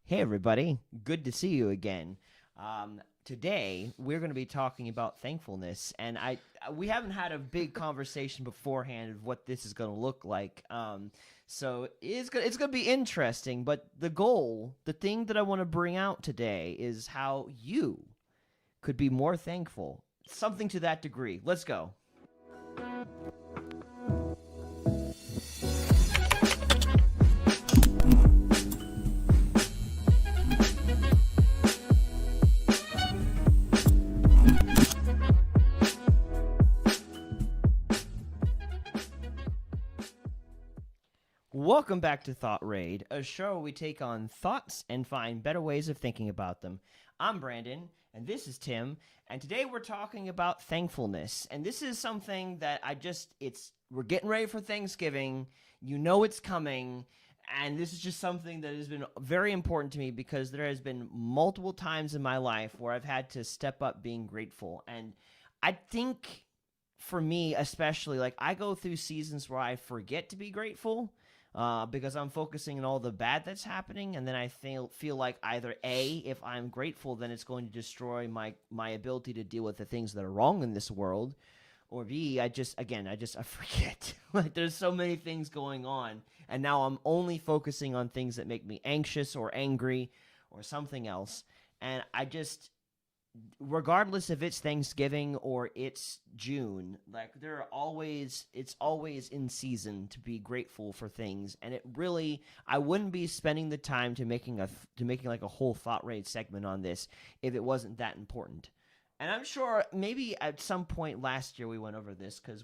Hey, everybody. Good to see you again. Today, we're going to be talking about thankfulness, and we haven't had a big conversation beforehand of what this is going to look like. So it's going to be interesting, but the thing that I want to bring out today is how you could be more thankful. Something to that degree. Let's go. Welcome back to thoughtraid, a show where we take on thoughts and find better ways of thinking about them. I'm Brandon, and this is Tim, and today we're talking about thankfulness. And this is something that we're getting ready for Thanksgiving. You know it's coming, and this is just something that has been very important to me because there has been multiple times in my life where I've had to step up being grateful. And I think for me especially, like I go through seasons where I forget to be grateful. Because I'm focusing on all the bad that's happening, and then I feel like either A, if I'm grateful, then it's going to destroy my ability to deal with the things that are wrong in this world, or B, I forget. Like there's so many things going on, and now I'm only focusing on things that make me anxious or angry or something else, and regardless if it's Thanksgiving or it's June, like it's always in season to be grateful for things. And I wouldn't be spending the time to making like a whole thought rate segment on this if it wasn't that important. And I'm sure maybe at some point last year we went over this because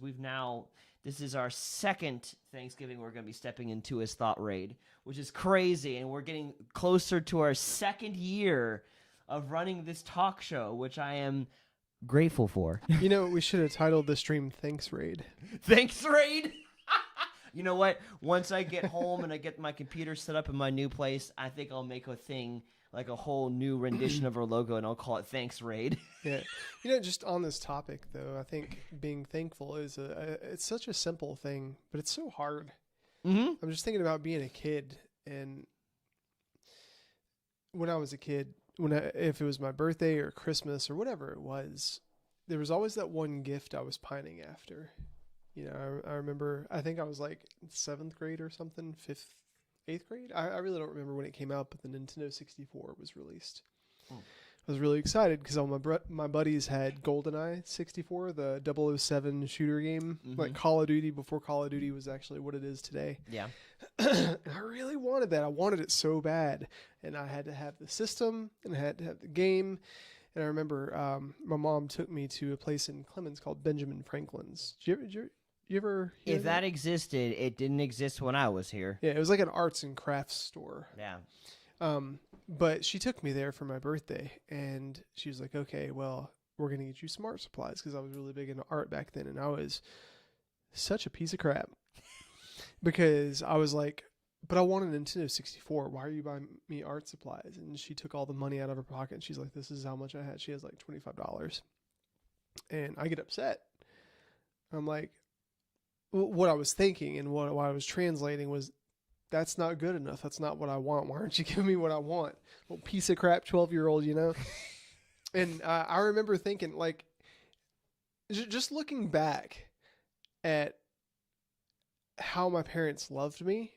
this is our second Thanksgiving we're going to be stepping into as thought raid, which is crazy. And we're getting closer to our second year of running this talk show, which I am grateful for. You know, we should have titled the stream Thanks Raid. Thanks, Raid! You know what? Once I get home and I get my computer set up in my new place, I think I'll make a thing, like a whole new rendition of our logo, and I'll call it Thanks, Raid. Yeah. You know, just on this topic, though, I think being thankful it's such a simple thing, but it's so hard. Mm-hmm. I'm just thinking about being a kid, and when I was a kid, if it was my birthday or Christmas or whatever it was, there was always that one gift I was pining after. You know, I remember, I think I was like 7th grade or something, 8th grade. I really don't remember when it came out, but the Nintendo 64 was released. I was really excited because all my buddies had GoldenEye 64, the 007 shooter game, like Call of Duty before Call of Duty was actually what it is today. Yeah. And I really wanted that. I wanted it so bad. And I had to have the system and I had to have the game. And I remember my mom took me to a place in Clemens called Benjamin Franklin's. Did you ever hear If that existed, it didn't exist when I was here. Yeah, it was like an arts and crafts store. Yeah. But she took me there for my birthday, and she was like, okay, well, we're going to get you some art supplies, because I was really big into art back then, and I was such a piece of crap. Because I was like, but I want a Nintendo 64. Why are you buying me art supplies? And she took all the money out of her pocket, and she's like, this is how much I had. She has like $25. And I get upset. I'm like, what I was thinking and what I was translating was, that's not good enough. That's not what I want. Why aren't you giving me what I want? Well, piece of crap 12-year-old, you know? And I remember thinking, like, just looking back at how my parents loved me,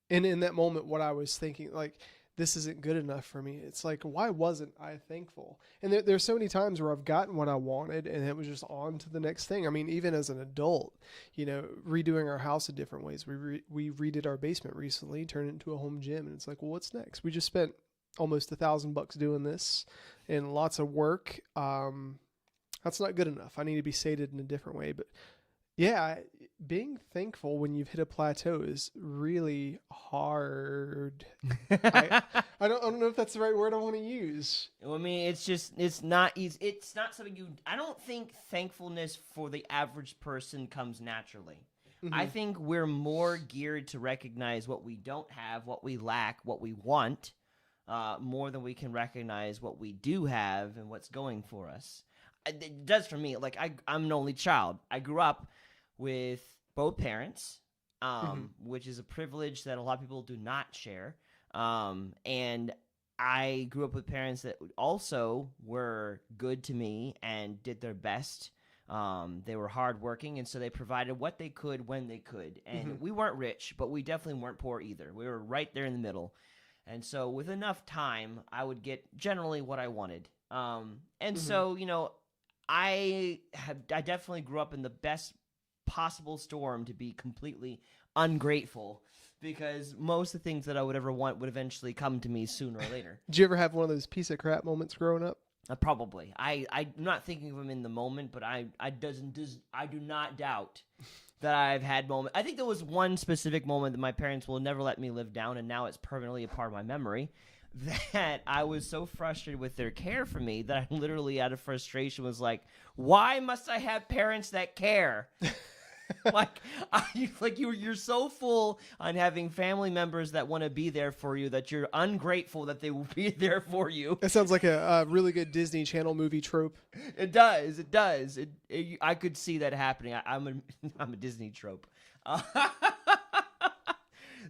and in that moment, what I was thinking, like, this isn't good enough for me. It's like, why wasn't I thankful? And there's so many times where I've gotten what I wanted and it was just on to the next thing. I mean, even as an adult, you know, redoing our house in different ways. We redid our basement recently, turned it into a home gym. And it's like, well, what's next? We just spent almost $1,000 doing this and lots of work. That's not good enough. I need to be sated in a different way. But yeah, being thankful when you've hit a plateau is really hard. I don't know if that's the right word I want to use. Well, I mean, it's not easy. It's not something I don't think thankfulness for the average person comes naturally. Mm-hmm. I think we're more geared to recognize what we don't have, what we lack, what we want, more than we can recognize what we do have and what's going for us. It does for me. Like I'm an only child. I grew up with both parents, which is a privilege that a lot of people do not share. And I grew up with parents that also were good to me and did their best. They were hardworking, and so they provided what they could when they could. And we weren't rich, but we definitely weren't poor either. We were right there in the middle. And so with enough time, I would get generally what I wanted. So, I definitely grew up in the best possible storm to be completely ungrateful, because most of the things that I would ever want would eventually come to me sooner or later. Did you ever have one of those piece of crap moments growing up? Probably. I'm not thinking of them in the moment, but I do not doubt that I've had moments. I think there was one specific moment that my parents will never let me live down, and now it's permanently a part of my memory, that I was so frustrated with their care for me that I literally, out of frustration, was like, why must I have parents that care? You're so full on having family members that want to be there for you that you're ungrateful that they will be there for you. That sounds like a really good Disney Channel movie trope. It does. I could see that happening. I'm a Disney trope.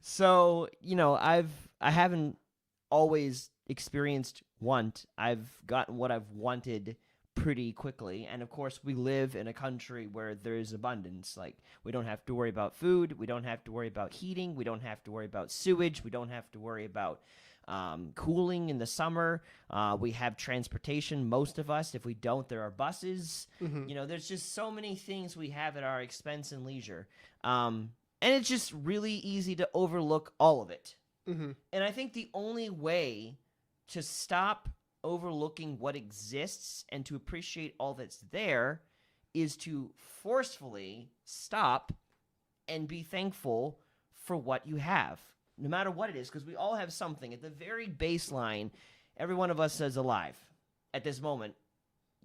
So, I haven't always experienced want. I've gotten what I've wanted pretty quickly, and of course we live in a country where there's abundance. Like, we don't have to worry about food, we don't have to worry about heating, we don't have to worry about sewage, we don't have to worry about cooling in the summer. We have transportation, most of us. If we don't, there are buses. There's just so many things we have at our expense and leisure, and it's just really easy to overlook all of it. And I think the only way to stop overlooking what exists and to appreciate all that's there is to forcefully stop and be thankful for what you have, no matter what it is, because we all have something. At the very baseline, every one of us is alive at this moment,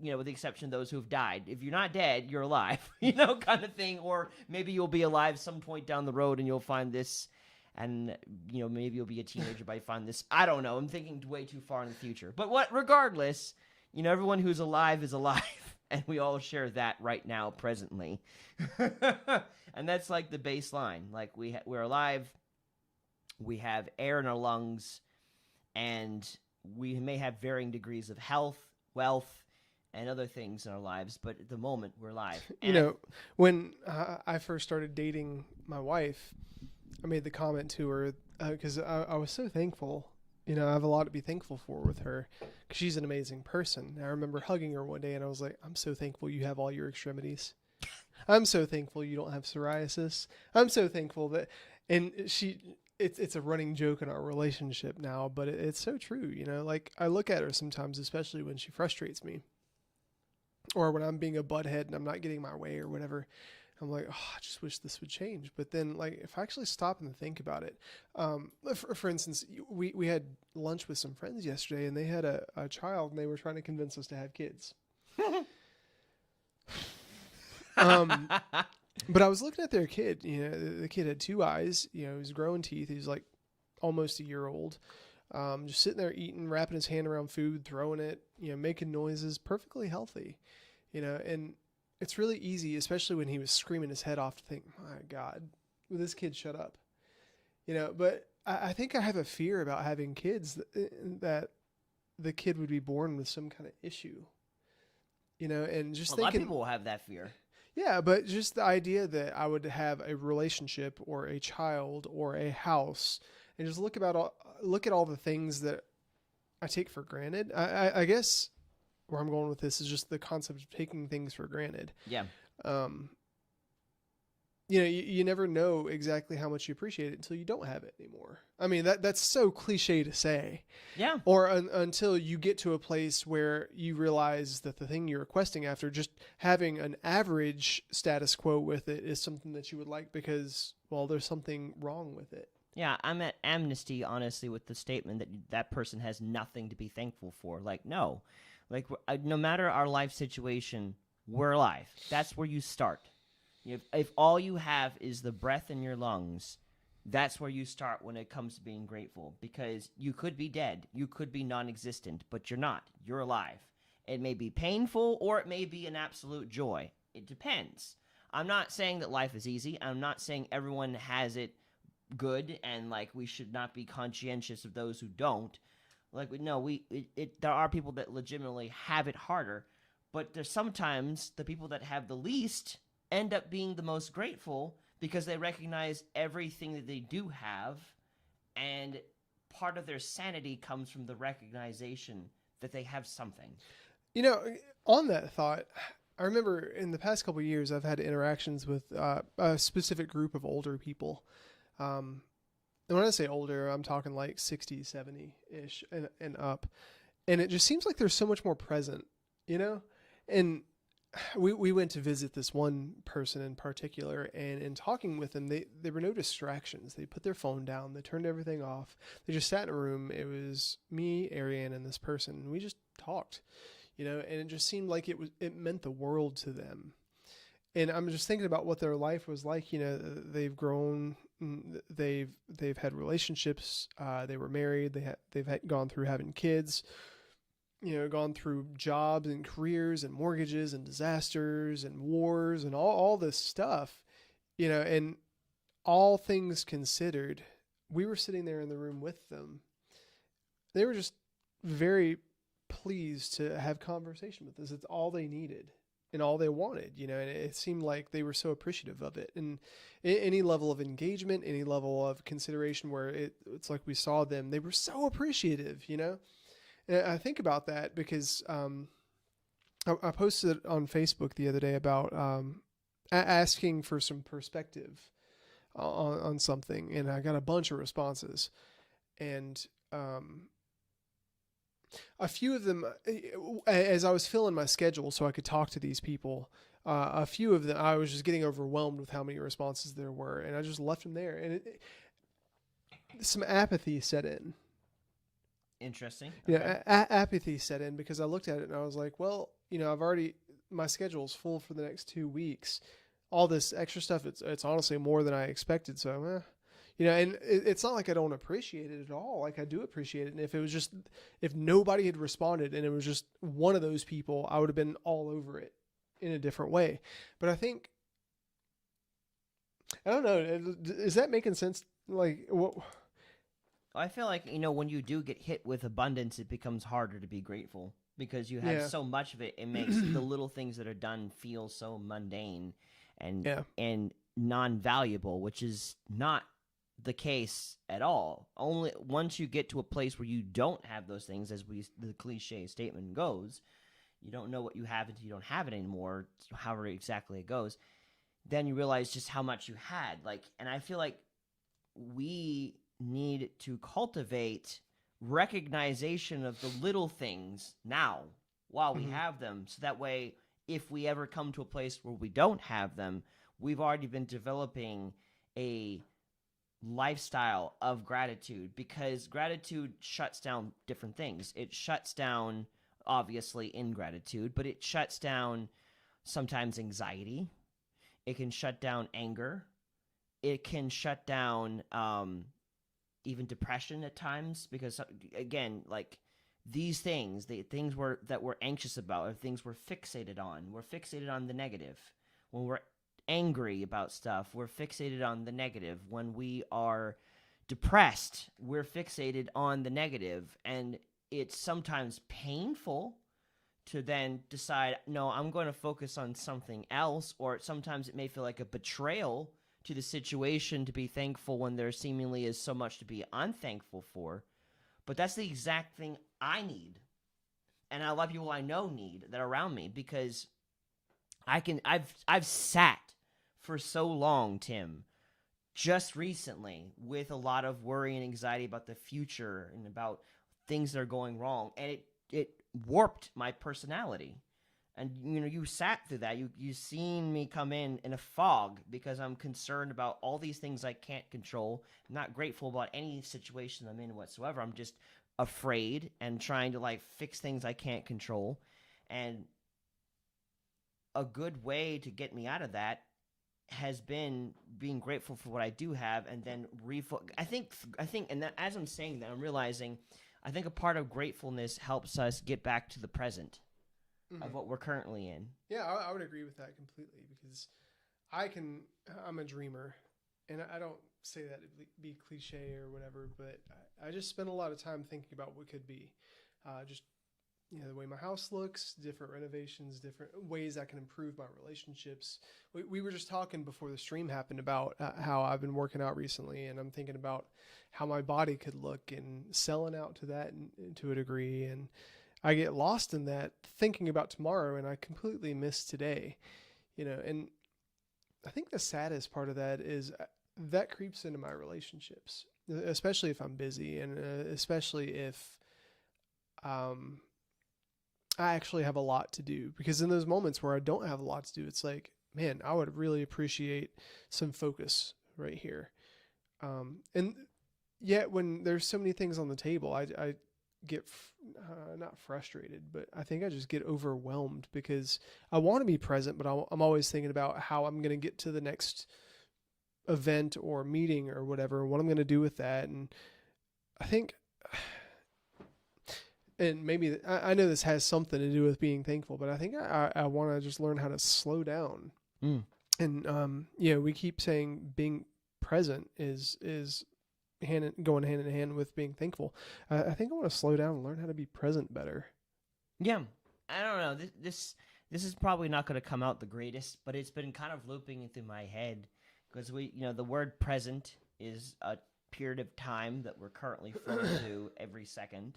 with the exception of those who have died. If you're not dead, you're alive, kind of thing. Or maybe you'll be alive some point down the road and you'll find this. And, maybe you'll be a teenager by find this. I don't know. I'm thinking way too far in the future. But regardless, everyone who's alive is alive. And we all share that right now, presently. And that's like the baseline. Like, we're alive. We have air in our lungs. And we may have varying degrees of health, wealth, and other things in our lives. But at the moment, we're alive. And when I first started dating my wife, I made the comment to her because I was so thankful. I have a lot to be thankful for with her because she's an amazing person. I remember hugging her one day and I was like, I'm so thankful you have all your extremities. I'm so thankful you don't have psoriasis. I'm so thankful that, and it's a running joke in our relationship now, but it's so true. Like, I look at her sometimes, especially when she frustrates me or when I'm being a butthead and I'm not getting my way or whatever. I'm like, I just wish this would change. But then, like, if I actually stop and think about it, for instance, we had lunch with some friends yesterday, and they had a child, and they were trying to convince us to have kids. But I was looking at their kid. The kid had 2 eyes. He was growing teeth. He was like almost a year old. Just sitting there eating, wrapping his hand around food, throwing it, making noises, perfectly healthy. And it's really easy, especially when he was screaming his head off, to think, my God, will this kid shut up? But I think I have a fear about having kids that the kid would be born with some kind of issue. And just thinking, a lot of people will have that fear. Yeah, but just the idea that I would have a relationship or a child or a house, and just look at all the things that I take for granted. I guess where I'm going with this is just the concept of taking things for granted. Yeah. You never know exactly how much you appreciate it until you don't have it anymore. I mean, that's so cliche to say. Yeah. Or until you get to a place where you realize that the thing you're requesting after, just having an average status quo with it, is something that you would like because, well, there's something wrong with it. Yeah, I'm at amnesty, honestly, with the statement that person has nothing to be thankful for. Like, no. Like, no matter our life situation, we're alive. That's where you start. If all you have is the breath in your lungs, that's where you start when it comes to being grateful. Because you could be dead. You could be non-existent, but you're not. You're alive. It may be painful or it may be an absolute joy. It depends. I'm not saying that life is easy. I'm not saying everyone has it good and, like, we should not be conscientious of those who don't. Like there are people that legitimately have it harder, but there's sometimes the people that have the least end up being the most grateful because they recognize everything that they do have, and part of their sanity comes from the recognition that they have something. You know, on that thought, I remember in the past couple of years, I've had interactions with a specific group of older people. And when I say older, I'm talking like 60, 70-ish and up. And it just seems like they're so much more present, you know? And we went to visit this one person in particular, and in talking with them, there were no distractions. They put their phone down. They turned everything off. They just sat in a room. It was me, Ariane, and this person. And we just talked, you know, and it just seemed like it meant the world to them. And I'm just thinking about what their life was like. You know, they've grown, they've had relationships. They were married. They've gone through having kids. You know, gone through jobs and careers and mortgages and disasters and wars and all this stuff. You know, and all things considered, we were sitting there in the room with them. They were just very pleased to have conversation with us. It's all they needed and all they wanted, you know, and it seemed like they were so appreciative of it. And any level of engagement, any level of consideration where it's like we saw them, they were so appreciative, you know. And I think about that because I posted on Facebook the other day about asking for some perspective on something, and I got a bunch of responses. And a few of them, as I was filling my schedule so I could talk to these people, a few of them, I was just getting overwhelmed with how many responses there were, and I just left them there. And some apathy set in. Interesting. Yeah, apathy set in because I looked at it and I was like, well, you know, my schedule's full for the next 2 weeks. All this extra stuff, it's honestly more than I expected. So, you know, and it's not like I don't appreciate it at all. Like I do appreciate it. And if nobody had responded and it was just one of those people, I would have been all over it in a different way. But I think, I don't know, is that making sense? Like what? I feel like, you know, when you do get hit with abundance, it becomes harder to be grateful because you have so much of it. It makes the little things that are done feel so mundane and non-valuable, which is not the case at all. Only once you get to a place where you don't have those things, as the cliche statement goes, you don't know what you have until you don't have it anymore, however exactly it goes, then you realize just how much you had. And I feel like we need to cultivate recognition of the little things now while we have them, so that way if we ever come to a place where we don't have them, we've already been developing a lifestyle of gratitude, because gratitude shuts down different things. It shuts down, obviously, ingratitude, but it shuts down sometimes anxiety. It can shut down anger. It can shut down even depression at times, because again, like these things, the things that we're anxious about, or things we're fixated on. We're fixated on the negative. When we're angry about stuff, we're fixated on the negative. When we are depressed, we're fixated on the negative, and it's sometimes painful to then decide, no, I'm going to focus on something else, or sometimes it may feel like a betrayal to the situation to be thankful when there seemingly is so much to be unthankful for. But that's the exact thing I need, and a lot of people I know need, that are around me, because I've sat for so long, Tim, just recently, with a lot of worry and anxiety about the future and about things that are going wrong, and it warped my personality. And, you know, you sat through that. You seen me come in a fog because I'm concerned about all these things I can't control. I'm not grateful about any situation I'm in whatsoever. I'm just afraid and trying to, fix things I can't control. And a good way to get me out of that has been being grateful for what I do have, and then I think, and that, as I'm saying that, I'm realizing, I think a part of gratefulness helps us get back to the present of what we're currently in. Yeah, I would agree with that completely, because I'm a dreamer, and I don't say that to be cliche or whatever, but I just spend a lot of time thinking about what could be. Just, the way my house looks, different renovations, different ways I can improve my relationships. We were just talking before the stream happened about how I've been working out recently, and I'm thinking about how my body could look and selling out to that to a degree. And I get lost in that thinking about tomorrow, and I completely miss today, and I think the saddest part of that is that creeps into my relationships, especially if I'm busy, and especially if I actually have a lot to do. Because in those moments where I don't have a lot to do, it's like, man, I would really appreciate some focus right here. And yet when there's so many things on the table, I get not frustrated, but I think I just get overwhelmed because I want to be present, but I'm always thinking about how I'm going to get to the next event or meeting or whatever, and what I'm going to do with that. And I think, and maybe I know this has something to do with being thankful, but I think I want to just learn how to slow down. And we keep saying being present is going hand in hand with being thankful. I think I want to slow down and learn how to be present better. Yeah, I don't know. This is probably not going to come out the greatest, but it's been kind of looping through my head because the word present is a period of time that we're currently flowing to every second,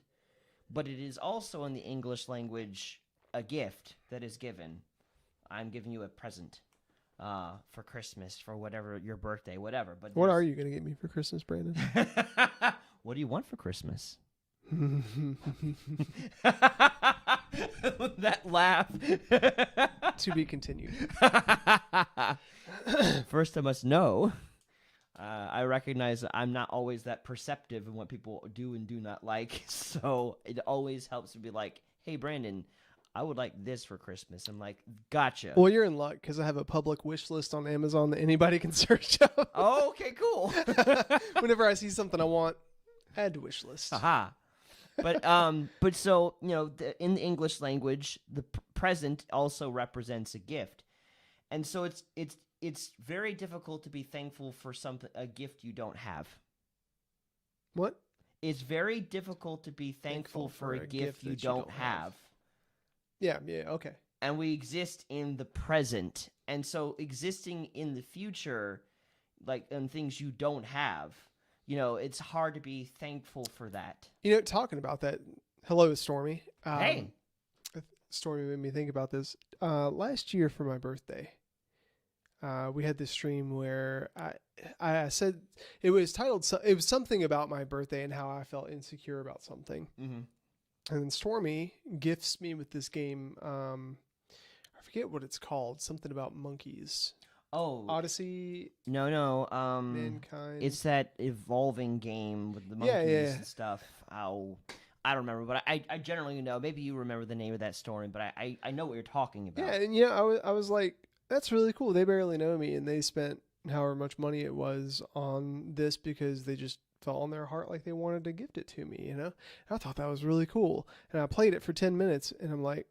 but it is also in the English language a gift that is given. I'm giving you a present. For Christmas, for whatever, your birthday, whatever. But what are you going to get me for Christmas, Brandon? What do you want for Christmas? That laugh. To be continued. First, I must know. I recognize that I'm not always that perceptive in what people do and do not like. So it always helps to be like, hey, Brandon, I would like this for Christmas. I'm like, gotcha. Well, you're in luck because I have a public wish list on Amazon that anybody can search up. Oh, okay, cool. Whenever I see something I want, add to wish list. Aha. But so, in the English language, the present also represents a gift. And so it's very difficult to be thankful for a gift you don't have. What? It's very difficult to be thankful for a gift you don't have. Yeah, okay. And we exist in the present. And so existing in the future, like in things you don't have, it's hard to be thankful for that. Talking about that, hello, Stormy. Hey. Stormy made me think about this. Last year for my birthday, we had this stream where I said, it was titled, it was something about my birthday and how I felt insecure about something. Mm-hmm. And then Stormy gifts me with this game. I forget what it's called. Something about monkeys. Oh. Odyssey. No. Mankind. It's that evolving game with the monkeys and stuff. Oh, I don't remember, but I generally know. Maybe you remember the name of that story, but I know what you're talking about. Yeah, and I was like, that's really cool. They barely know me, and they spent however much money it was on this because they just felt on their heart like they wanted to gift it to me, And I thought that was really cool. And I played it for 10 minutes and I'm like,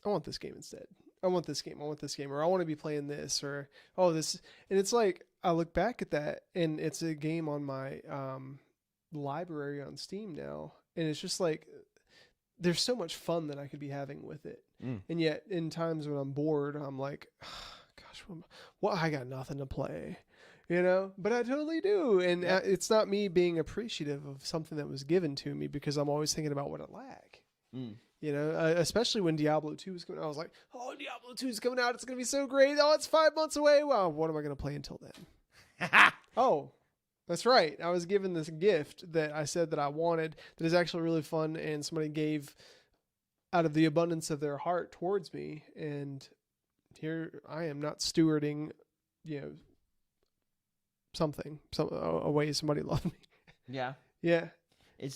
I want this game instead. I want this game. Or I want to be playing this or, this. And it's like, I look back at that and it's a game on my library on Steam now. And it's just like, there's so much fun that I could be having with it. And yet in times when I'm bored, I'm like, gosh, I got nothing to play. But I totally do. And it's not me being appreciative of something that was given to me because I'm always thinking about what I lack. Especially when Diablo 2 was coming out, I was like, Diablo 2 is coming out. It's going to be so great. Oh, it's 5 months away. Well, what am I going to play until then? Oh, that's right. I was given this gift that I said that I wanted that is actually really fun. And somebody gave out of the abundance of their heart towards me. And here I am not stewarding, a way somebody loved me. Yeah. Yeah.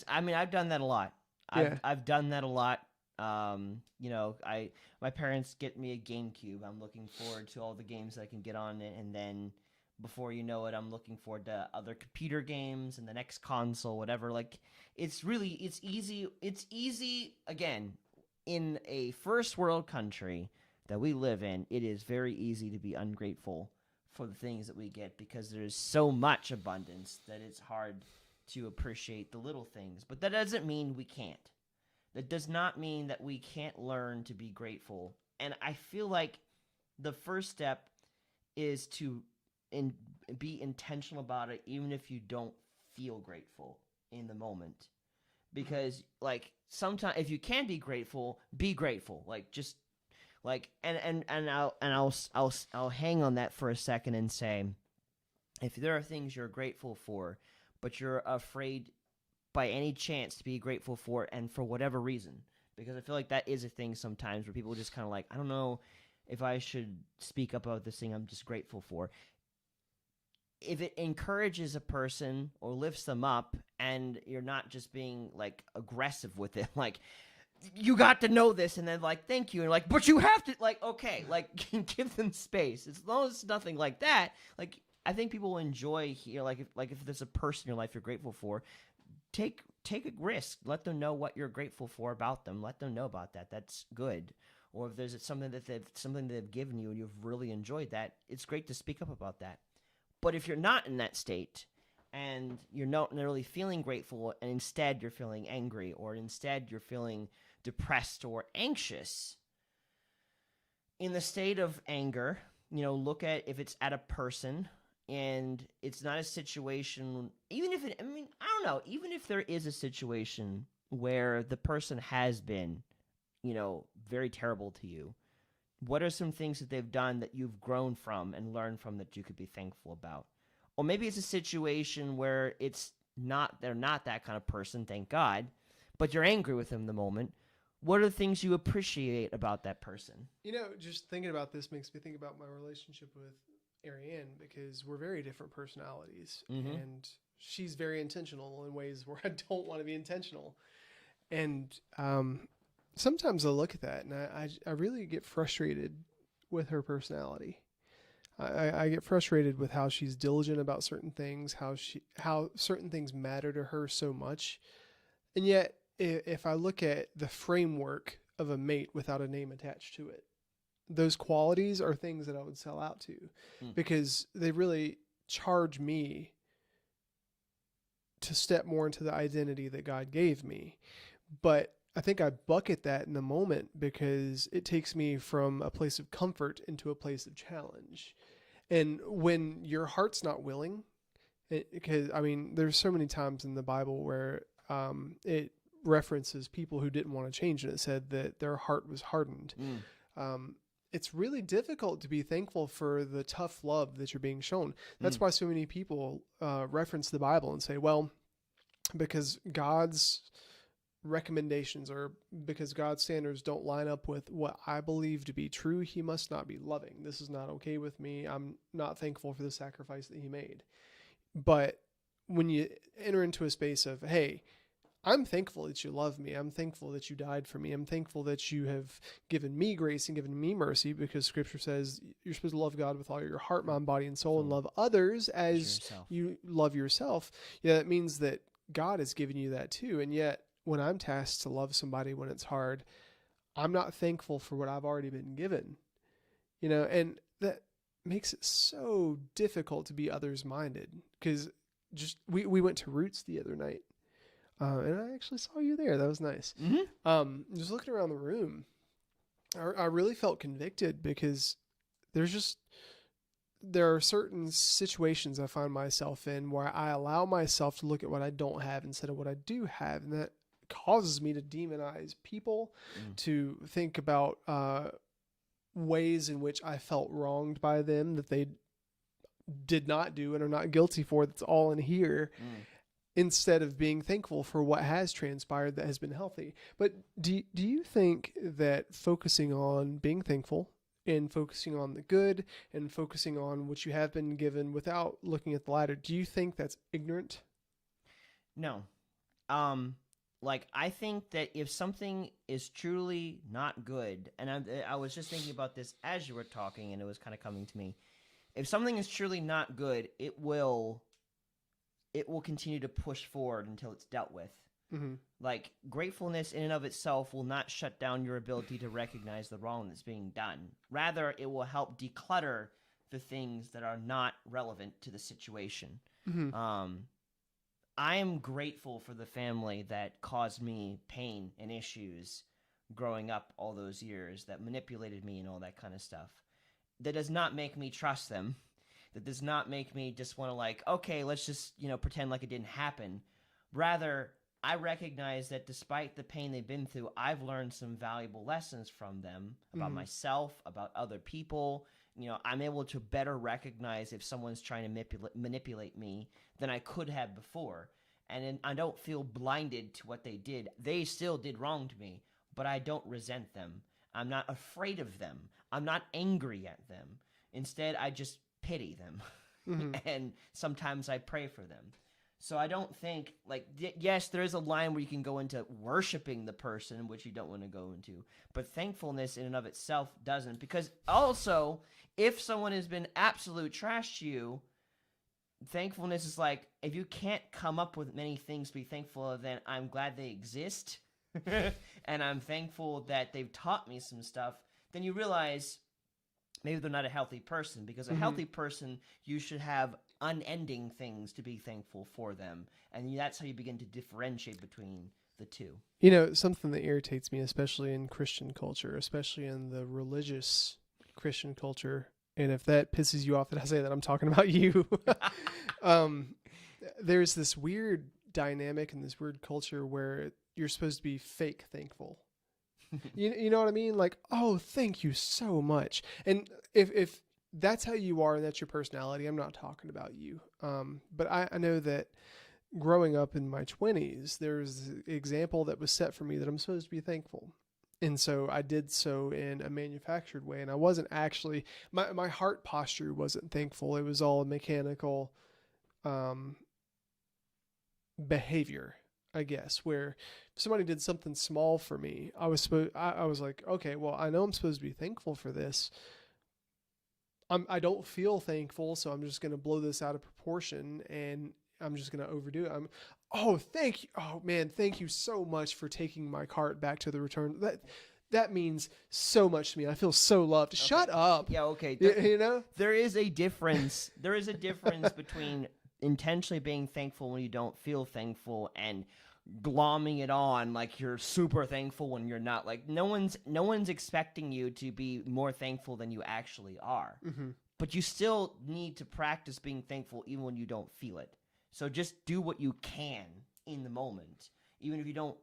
I've done that a lot. I've done that a lot. My parents get me a GameCube. I'm looking forward to all the games I can get on it. And then before you know it, I'm looking forward to other computer games and the next console, whatever. Like it's easy. It's easy again in a first world country that we live in. It is very easy to be ungrateful for the things that we get, because there's so much abundance that it's hard to appreciate the little things. But that doesn't mean we can't. That does not mean that we can't learn to be grateful. And I feel like the first step is to be intentional about it, even if you don't feel grateful in the moment. Because, like, sometimes if you can be grateful, be grateful. Like, just like, and I'll hang on that for a second and say, if there are things you're grateful for, but you're afraid by any chance to be grateful for it, and for whatever reason, because I feel like that is a thing sometimes where people just kind of like, I don't know if I should speak up about this thing I'm just grateful for. If it encourages a person or lifts them up, and you're not just being like aggressive with it, like, you got to know this, and then like, thank you, and like, but you have to, like, okay, like, give them space. As long as it's nothing like that, like, I think people will enjoy here, like if there's a person in your life you're grateful for, take a risk. Let them know what you're grateful for about them. Let them know about that. That's good. Or if there's something that they've given you and you've really enjoyed that, it's great to speak up about that. But if you're not in that state and you're not really feeling grateful, and instead you're feeling angry, or instead you're feeling depressed or anxious, in the state of anger, look at if it's at a person and it's not a situation, even if there is a situation where the person has been, very terrible to you, what are some things that they've done that you've grown from and learned from that you could be thankful about? Or maybe it's a situation where they're not that kind of person, thank God, but you're angry with them in the moment. What are the things you appreciate about that person? Just thinking about this makes me think about my relationship with Ariane, because we're very different personalities, and she's very intentional in ways where I don't want to be intentional. And sometimes I look at that and I really get frustrated with her personality. I get frustrated with how she's diligent about certain things, how certain things matter to her so much. And yet, if I look at the framework of a mate without a name attached to it, those qualities are things that I would sell out to, because they really charge me to step more into the identity that God gave me. But I think I bucket that in the moment because it takes me from a place of comfort into a place of challenge. And when your heart's not willing, because there's so many times in the Bible where it references people who didn't want to change, and it said that their heart was hardened. It's really difficult to be thankful for the tough love that you're being shown. That's why so many people reference the Bible and say, well, because God's recommendations or because God's standards don't line up with what I believe to be true, he must not be loving. This is not okay with me. I'm not thankful for the sacrifice that he made. But when you enter into a space of, hey, I'm thankful that you love me. I'm thankful that you died for me. I'm thankful that you have given me grace and given me mercy, because scripture says you're supposed to love God with all your heart, mind, body, and soul, and love others as you love yourself. Yeah, that means that God has given you that too. And yet when I'm tasked to love somebody when it's hard, I'm not thankful for what I've already been given, and that makes it so difficult to be others minded, because we went to Roots the other night. And I actually saw you there. That was nice. Just looking around the room, I really felt convicted, because there are certain situations I find myself in where I allow myself to look at what I don't have instead of what I do have. And that causes me to demonize people, to think about ways in which I felt wronged by them that they did not do and are not guilty for. That's all in here. Instead of being thankful for what has transpired that has been healthy. But do you think that focusing on being thankful and focusing on the good and focusing on what you have been given without looking at the latter, do you think that's ignorant? No. I think that if something is truly not good, and I was just thinking about this as you were talking, and it was kind of coming to me. If something is truly not good, it will continue to push forward until it's dealt with. Like, gratefulness in and of itself will not shut down your ability to recognize the wrong that's being done. Rather, it will help declutter the things that are not relevant to the situation. Mm-hmm. I am grateful for the family that caused me pain and issues growing up all those years, that manipulated me and all that kind of stuff. That does not make me trust them. That does not make me just want to like, okay, let's just, pretend like it didn't happen. Rather, I recognize that despite the pain they've been through, I've learned some valuable lessons from them about myself, about other people. I'm able to better recognize if someone's trying to manipulate me than I could have before. And I don't feel blinded to what they did. They still did wrong to me, but I don't resent them. I'm not afraid of them. I'm not angry at them. Instead, I just pity them. And sometimes I pray for them. So I don't think, yes, there is a line where you can go into worshiping the person, which you don't want to go into. But thankfulness in and of itself doesn't. Because also, if someone has been absolute trash to you, thankfulness is like, if you can't come up with many things to be thankful of, then I'm glad they exist. And I'm thankful that they've taught me some stuff. Then you realize maybe they're not a healthy person. Because a healthy person, you should have unending things to be thankful for them. And that's how you begin to differentiate between the two. Something that irritates me, especially in Christian culture, especially in the religious Christian culture, and if that pisses you off that I say that, I'm talking about you. There's this weird dynamic in this weird culture where you're supposed to be fake thankful. You know what I mean? Like, oh, thank you so much. And if that's how you are and that's your personality, I'm not talking about you. But I know that growing up in my 20s, there's an example that was set for me that I'm supposed to be thankful. And so I did so in a manufactured way. And I wasn't actually, my heart posture wasn't thankful. It was all mechanical behavior, I guess, where if somebody did something small for me, I was like, okay, well, I know I'm supposed to be thankful for this. I don't feel thankful, so I'm just going to blow this out of proportion and I'm just going to overdo it. Thank you. Oh man, thank you so much for taking my cart back to the return. That means so much to me. I feel so loved. Okay. Shut up. Yeah, okay. There is a difference. There is a difference between intentionally being thankful when you don't feel thankful and glomming it on like you're super thankful when you're not. Like no one's expecting you to be more thankful than you actually are. But you still need to practice being thankful even when you don't feel it. So just do what you can in the moment, even if you don't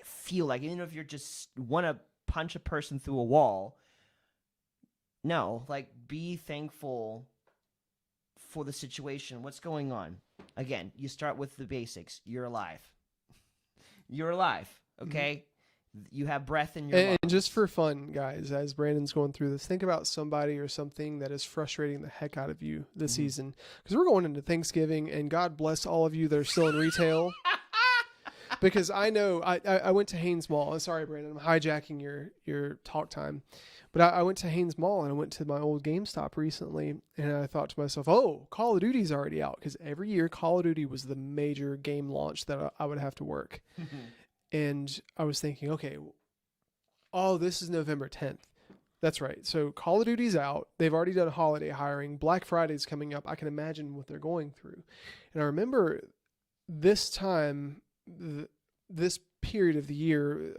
feel like, even if you just want to punch a person through a wall. No, be thankful for the situation. What's going on? Again, you start with the basics. You're alive. You're alive, okay? You have breath in your lungs. And just for fun, guys, as Brandon's going through this, think about somebody or something that is frustrating the heck out of you this season. Because we're going into Thanksgiving, and God bless all of you that are still in retail. Because I know, I went to Haynes Mall. I'm sorry, Brandon, I'm hijacking your talk time. But I went to Haynes Mall, and I went to my old GameStop recently, and I thought to myself, oh, Call of Duty's already out. Because every year, Call of Duty was the major game launch that I would have to work. And I was thinking, okay, this is November 10th. That's right. So Call of Duty's out. They've already done holiday hiring. Black Friday's coming up. I can imagine what they're going through. And I remember this time, this period of the year,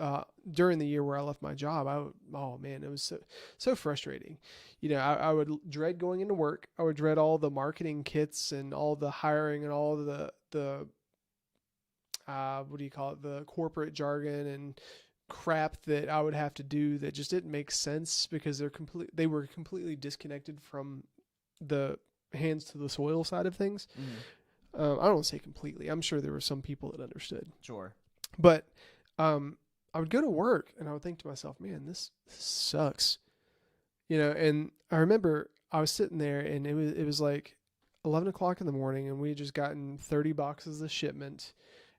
during the year where I left my job, it was so frustrating. I would dread going into work. I would dread all the marketing kits and all the hiring and all the the corporate jargon and crap that I would have to do that just didn't make sense because they were completely disconnected from the hands to the soil side of things. I don't want to say completely. I'm sure there were some people that understood. Sure. But I would go to work and I would think to myself, man, this sucks. And I remember I was sitting there and it was like 11 o'clock in the morning and we had just gotten 30 boxes of shipment.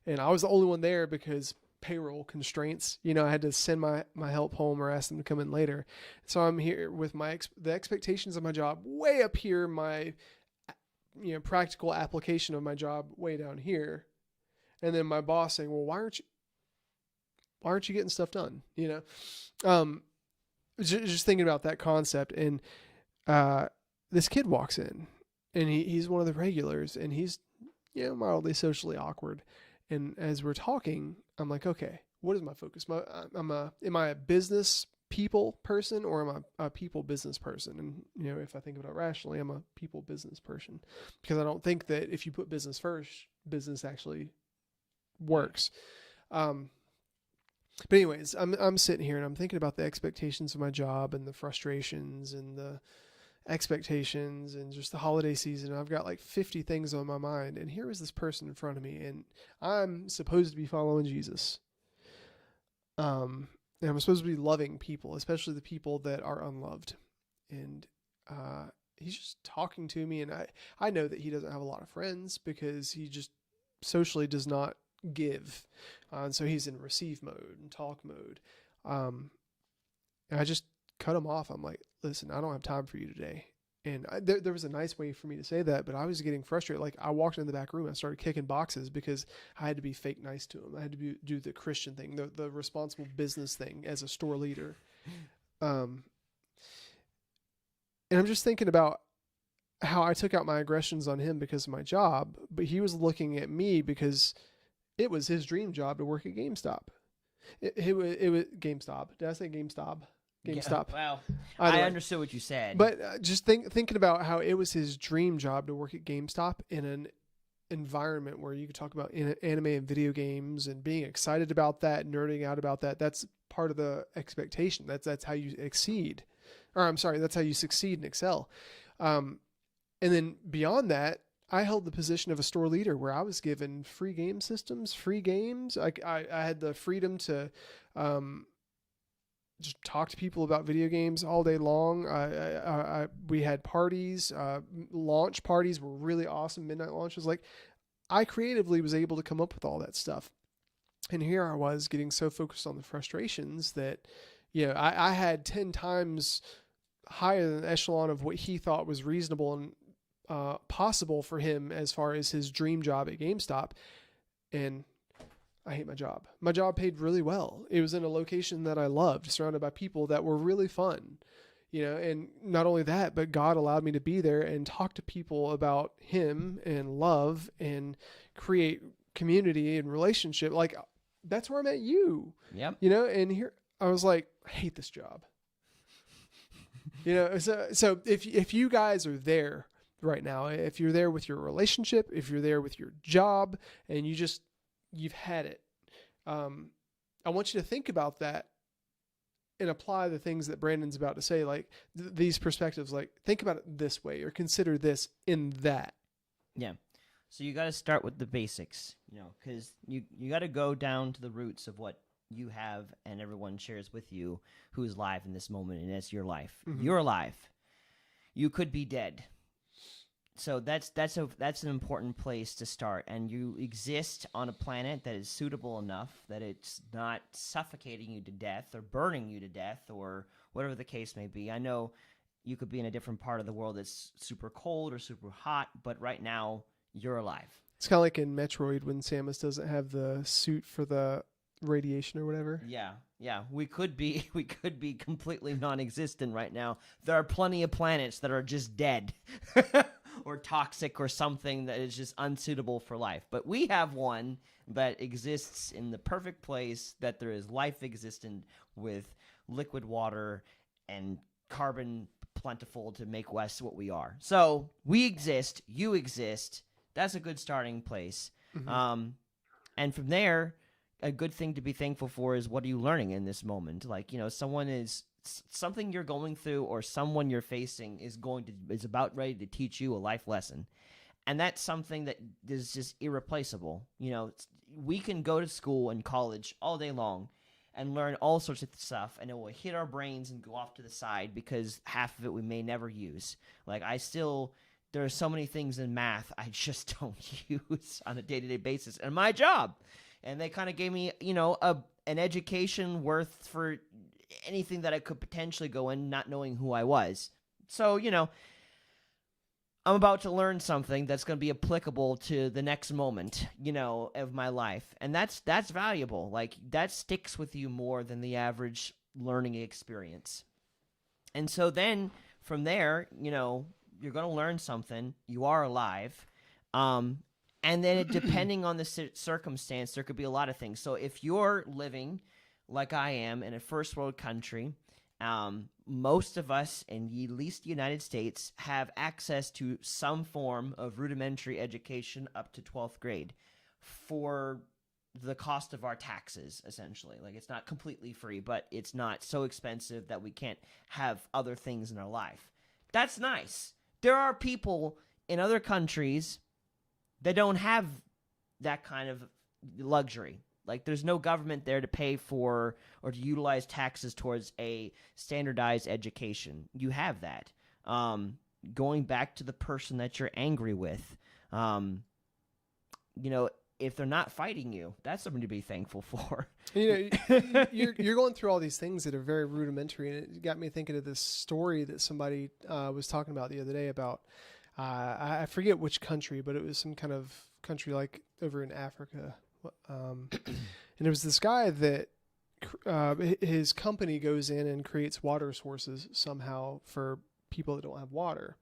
And I was the only one there because payroll constraints. I had to send my help home or ask them to come in later. So I'm here with the expectations of my job way up here, my practical application of my job way down here. And then my boss saying, well, why aren't you getting stuff done? Just thinking about that concept. And this kid walks in, and he's one of the regulars, and he's, mildly socially awkward. And as we're talking, I'm like, okay, what is my focus? Am I a business people person, or am I a people business person? And, if I think about it rationally, I'm a people business person, because I don't think that if you put business first, business actually works. But anyways, I'm sitting here and I'm thinking about the expectations of my job and the frustrations and the expectations and just the holiday season. I've got like 50 things on my mind, and here is this person in front of me, and I'm supposed to be following Jesus. And I'm supposed to be loving people, especially the people that are unloved. And he's just talking to me, and I know that he doesn't have a lot of friends because he just socially does not give. And so he's in receive mode and talk mode. And I just cut him off. I'm like, listen, I don't have time for you today. And there was a nice way for me to say that, but I was getting frustrated. Like, I walked in the back room, I started kicking boxes because I had to be fake nice to him. I had to do the Christian thing, the responsible business thing as a store leader. And I'm just thinking about how I took out my aggressions on him because of my job, but he was looking at me because it was his dream job to work at GameStop. It was GameStop. Did I say GameStop? GameStop. Yeah, well, I understood what you said. But just thinking about how it was his dream job to work at GameStop in an environment where you could talk about anime and video games and being excited about that, nerding out about that. That's part of the expectation. That's how you exceed. Or I'm sorry, that's how you succeed and excel. And then beyond that, I held the position of a store leader where I was given free game systems, free games. I had the freedom to just talk to people about video games all day long. We had parties, launch parties were really awesome. Midnight launches. Like, I creatively was able to come up with all that stuff. And here I was getting so focused on the frustrations that, I had 10 times higher than the echelon of what he thought was reasonable and possible for him as far as his dream job at GameStop. And I hate my job. My job paid really well. It was in a location that I loved, surrounded by people that were really fun, and not only that, but God allowed me to be there and talk to people about him and love and create community and relationship. Like, that's where I met you. Yep. And here I was like, I hate this job. So if you guys are there right now, if you're there with your relationship, if you're there with your job, and you've had it, I want you to think about that and apply the things that Brandon's about to say, like these perspectives, like think about it this way or consider this in that. Yeah. So you got to start with the basics, because you got to go down to the roots of what you have and everyone shares with you who is live in this moment, and it's your life. Mm-hmm. You're alive. You could be dead. So that's an important place to start, and you exist on a planet that is suitable enough that it's not suffocating you to death or burning you to death or whatever the case may be. I know you could be in a different part of the world that's super cold or super hot, but right now you're alive. It's kind of like in Metroid when Samus doesn't have the suit for the radiation or whatever. Yeah. We could be completely non-existent right now. There are plenty of planets that are just dead. Or toxic or something that is just unsuitable for life. But we have one that exists in the perfect place, that there is life existent with liquid water and carbon plentiful to make us what we are. So we exist, you exist. That's a good starting place. Mm-hmm. And from there, a good thing to be thankful for is, what are you learning in this moment? Like, something you're going through or someone you're facing is about ready to teach you a life lesson. And that's something that is just irreplaceable. We can go to school and college all day long and learn all sorts of stuff, and it will hit our brains and go off to the side because half of it we may never use. Like, there are so many things in math I just don't use on a day-to-day basis in my job. And they kind of gave me, an education worth for anything that I could potentially go in, not knowing who I was. So, I'm about to learn something that's going to be applicable to the next moment, of my life. And that's valuable. Like, that sticks with you more than the average learning experience. And so then from there, you're going to learn something. You are alive. And then depending on the circumstance, there could be a lot of things. So if you're living like I am in a first world country, most of us, in at least the United States, have access to some form of rudimentary education up to 12th grade for the cost of our taxes, essentially. Like, it's not completely free, but it's not so expensive that we can't have other things in our life. That's nice. There are people in other countries that don't have that kind of luxury. Like, there's no government there to pay for or to utilize taxes towards a standardized education. You have that. Going back to the person that you're angry with, if they're not fighting you, that's something to be thankful for. You're going through all these things that are very rudimentary, and it got me thinking of this story that somebody was talking about the other day about, I forget which country, but it was some kind of country like over in Africa. And it was this guy that his company goes in and creates water sources somehow for people that don't have water.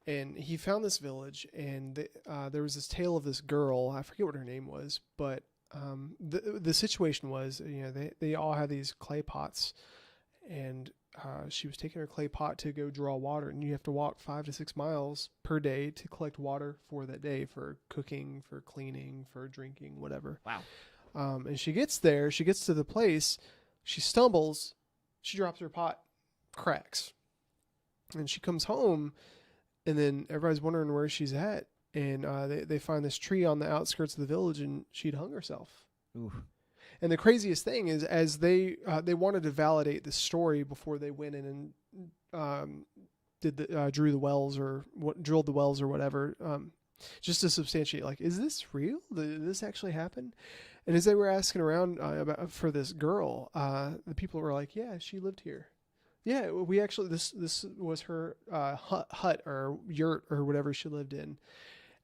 And he found this village, and there was this tale of this girl. I forget what her name was, but the situation was, they all had these clay pots, and she was taking her clay pot to go draw water, and you have to walk 5 to 6 miles per day to collect water for that day, for cooking, for cleaning, for drinking, whatever. Wow. And she gets there, she gets to the place, she stumbles, she drops her pot, cracks. And she comes home, and then everybody's wondering where she's at. And they find this tree on the outskirts of the village, and she'd hung herself. Ooh. And the craziest thing is, as they wanted to validate the story before they went in and drilled the wells or whatever, just to substantiate, like, is this real? Did this actually happen? And as they were asking around for this girl, the people were like, "Yeah, she lived here. Yeah, we actually this was her hut or yurt or whatever she lived in."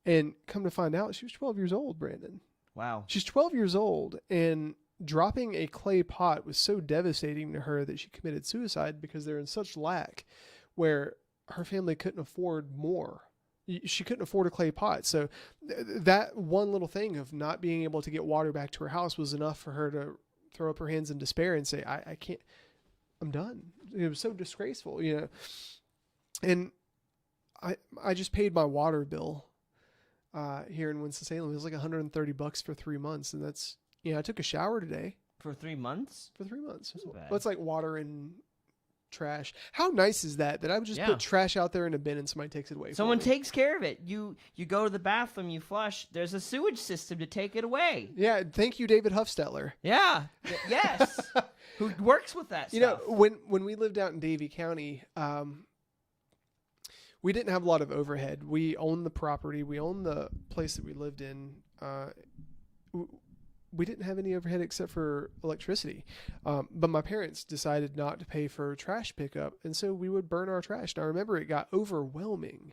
And come to find out, she was 12 years old, Brandon. Wow. She's 12 years old, and dropping a clay pot was so devastating to her that she committed suicide because they're in such lack where her family couldn't afford more. She couldn't afford a clay pot. So that one little thing of not being able to get water back to her house was enough for her to throw up her hands in despair and say, I can't, I'm done. It was so disgraceful, And I just paid my water bill here in Winston-Salem. It was like $130 for 3 months. And that's, I took a shower today. For 3 months? For 3 months. That's bad. Well, it's like water and trash. How nice is that I would just put trash out there in a bin and somebody takes it away. Someone takes care of it. You go to the bathroom, you flush. There's a sewage system to take it away. Yeah. Thank you, David Huffstetler. Yeah. Yes. Who works with that stuff. When we lived out in Davie County, we didn't have a lot of overhead. We owned the property. We owned the place that we lived in. We didn't have any overhead except for electricity. But my parents decided not to pay for trash pickup, and so we would burn our trash. And I remember it got overwhelming.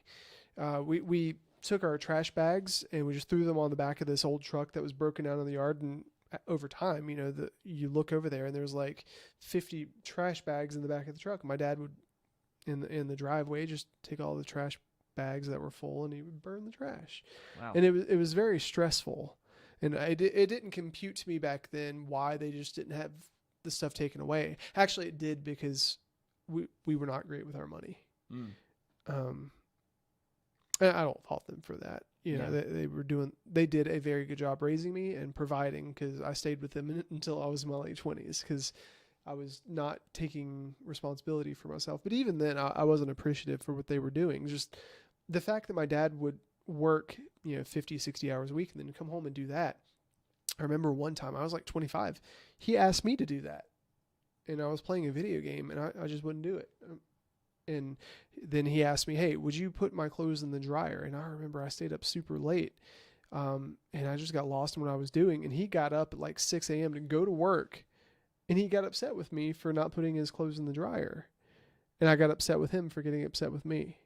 We took our trash bags and we just threw them on the back of this old truck that was broken down in the yard. And over time, you look over there and there's like 50 trash bags in the back of the truck. And my dad would, in the driveway, just take all the trash bags that were full and he would burn the trash. Wow. And it was very stressful. And it didn't compute to me back then why they just didn't have the stuff taken away. Actually, it did, because we were not great with our money. And I don't fault them for that. They did a very good job raising me and providing, because I stayed with them until I was in my late 20s, because I was not taking responsibility for myself. But even then, I wasn't appreciative for what they were doing. Just the fact that my dad would work 50, 60 hours a week and then come home and do that. I remember one time I was like 25. He asked me to do that, and I was playing a video game and I just wouldn't do it. And then he asked me, "Hey, would you put my clothes in the dryer?" And I remember I stayed up super late. And I just got lost in what I was doing. And he got up at like 6 a.m. to go to work, and he got upset with me for not putting his clothes in the dryer. And I got upset with him for getting upset with me.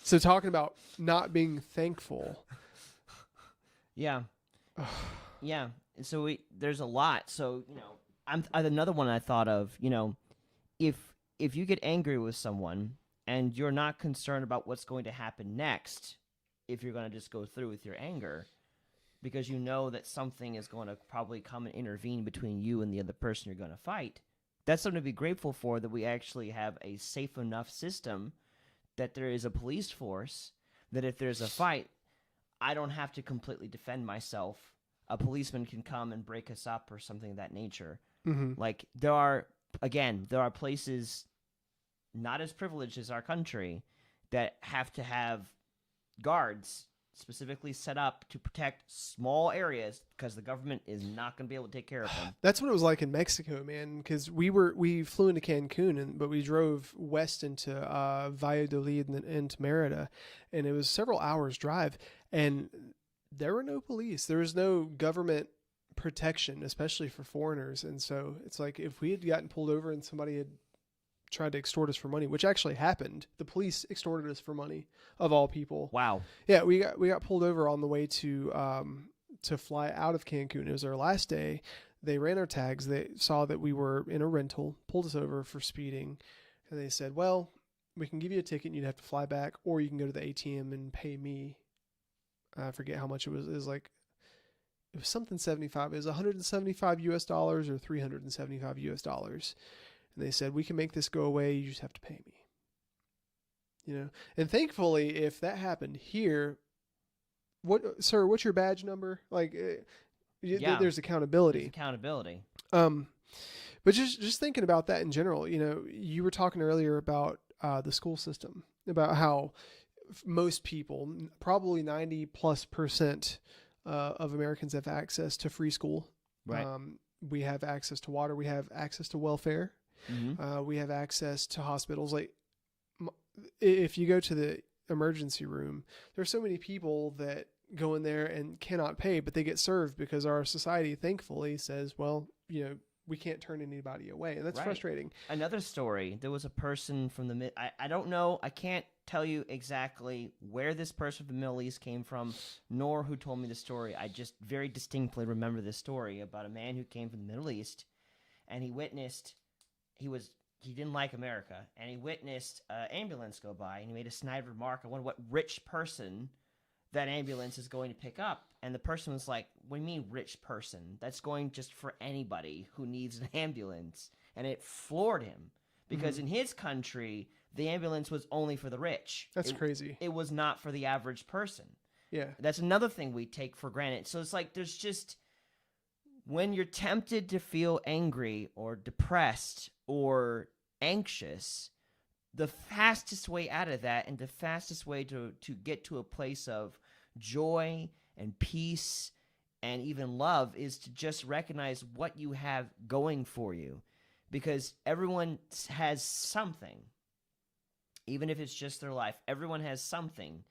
So talking about not being thankful. Yeah. Yeah. So there's a lot. So, another one I thought of, if you get angry with someone and you're not concerned about what's going to happen next if you're going to just go through with your anger, because you know that something is going to probably come and intervene between you and the other person you're going to fight. That's something to be grateful for, that we actually have a safe enough system, that there is a police force, that if there's a fight, I don't have to completely defend myself. A policeman can come and break us up or something of that nature. Mm-hmm. Like, there are places not as privileged as our country that have to have guards specifically set up to protect small areas because the government is not going to be able to take care of them. That's what it was like in Mexico, man. Because we flew into Cancun, but we drove west into Valladolid and then into Merida, and it was several hours drive, and there were no police. There was no government protection, especially for foreigners. And so it's like, if we had gotten pulled over and somebody had tried to extort us for money, which actually happened. The police extorted us for money, of all people. Wow. Yeah, we got pulled over on the way to fly out of Cancun. It was our last day. They ran our tags. They saw that we were in a rental, pulled us over for speeding, and they said, "Well, we can give you a ticket and you'd have to fly back, or you can go to the ATM and pay me." I forget how much it was. It was something 75. It was $175 US or $375 US. And they said, "We can make this go away. You just have to pay me." You know, and thankfully, if that happened here, sir, what's your badge number? Like, there's accountability. There's accountability. But just thinking about that in general, you know, you were talking earlier about the school system, about how most people, probably 90+% of Americans, have access to free school. Right. We have access to water. We have access to welfare. Mm-hmm. We have access to hospitals. Like, if you go to the emergency room, there's so many people that go in there and cannot pay, but they get served because our society, thankfully, says, well, you know, we can't turn anybody away. And that's frustrating. Another story. There was a person from the I don't know. I can't tell you exactly where this person from the Middle East came from, nor who told me the story. I just very distinctly remember this story about a man who came from the Middle East, and he didn't like America, and he witnessed an ambulance go by, and he made a snide remark. I wonder what rich person that ambulance is going to pick up. And the person was like, "What do you mean rich person? That's going just for anybody who needs an ambulance." And it floored him, because in his country, the ambulance was only for the rich. That's crazy. It was not for the average person. Yeah. That's another thing we take for granted. So it's like, there's just, when you're tempted to feel angry or depressed or anxious, the fastest way out of that, and the fastest way to get to a place of joy and peace and even love, is to just recognize what you have going for you. Because everyone has something. Even if it's just their life, everyone has something.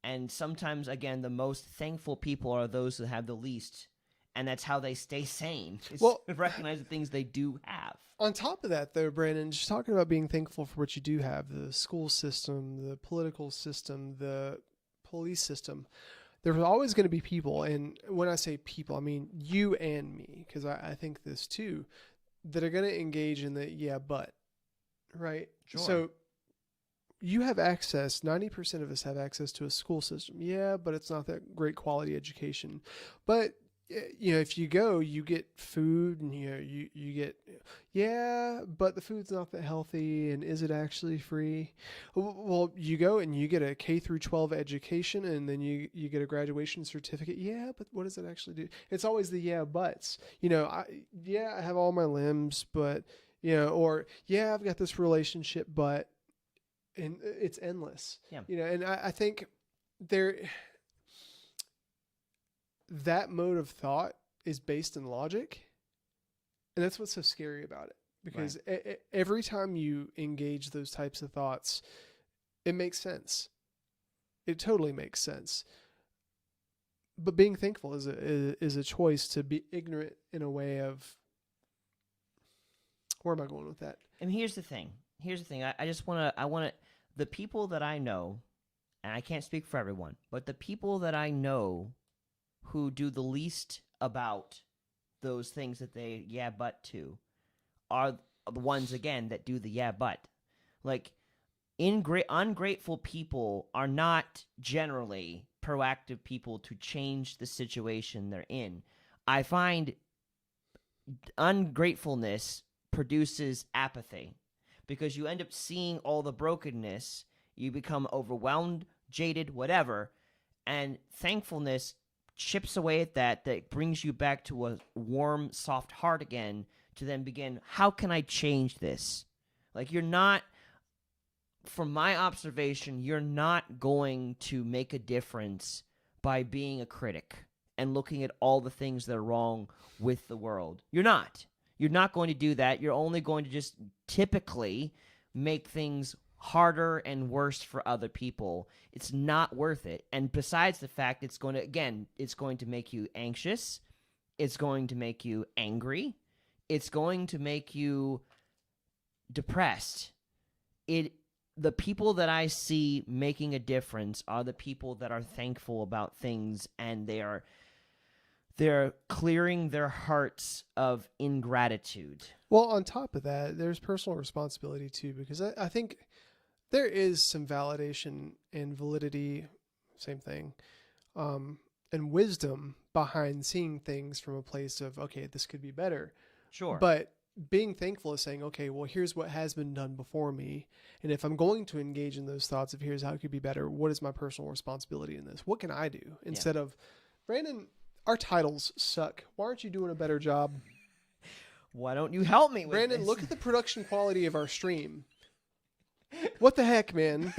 And sometimes, again, the most thankful people are those who have the least. And that's how they stay sane. Well, recognize the things they do have. On top of that, though, Brandon, just talking about being thankful for what you do have, the school system, the political system, the police system, there's always going to be people, and when I say people, I mean you and me, because I think this too, that are going to engage in the yeah, but, right? Sure. So you have access, 90% of us have access to a school system. Yeah, but it's not that great quality education. But, you know, if you go, you get food, and you get, yeah, but the food's not that healthy, and is it actually free? Well, you go and you get a K through 12 education, and then you get a graduation certificate. Yeah, but what does it actually do? It's always the yeah, buts. You know, I have all my limbs, but, you know, or yeah, I've got this relationship, but, and it's endless. Yeah. You know, and I think that mode of thought is based in logic. And that's what's so scary about it. Because every time you engage those types of thoughts, it makes sense. It totally makes sense. But being thankful is a choice to be ignorant in a way of, where am I going with that? And here's the thing. I just want to, the people that I know, and I can't speak for everyone, but the people that I know who do the least about those things that they yeah but to are the ones, again, that do the yeah but. Like, ungrateful people are not generally proactive people to change the situation they're in. I find ungratefulness produces apathy because you end up seeing all the brokenness, you become overwhelmed, jaded, whatever, and thankfulness chips away at that brings you back to a warm, soft heart again to then begin, how can I change this? Like, you're not, from my observation, you're not going to make a difference by being a critic and looking at all the things that are wrong with the world. You're not. You're not going to do that. You're only going to just typically make things harder and worse for other people. It's not worth it. And besides the fact, it's going to make you anxious. It's going to make you angry. It's going to make you depressed. The people that I see making a difference are the people that are thankful about things, and they're clearing their hearts of ingratitude. Well, on top of that, there's personal responsibility too, because I think there is some validation and validity, same thing, and wisdom behind seeing things from a place of, okay, this could be better. Sure. But being thankful is saying, okay, well, here's what has been done before me. And if I'm going to engage in those thoughts of here's how it could be better, what is my personal responsibility in this? What can I do? Instead of, Brandon, our titles suck. Why aren't you doing a better job? Why don't you help me with Brandon, this? look at the production quality of our stream. What the heck, man?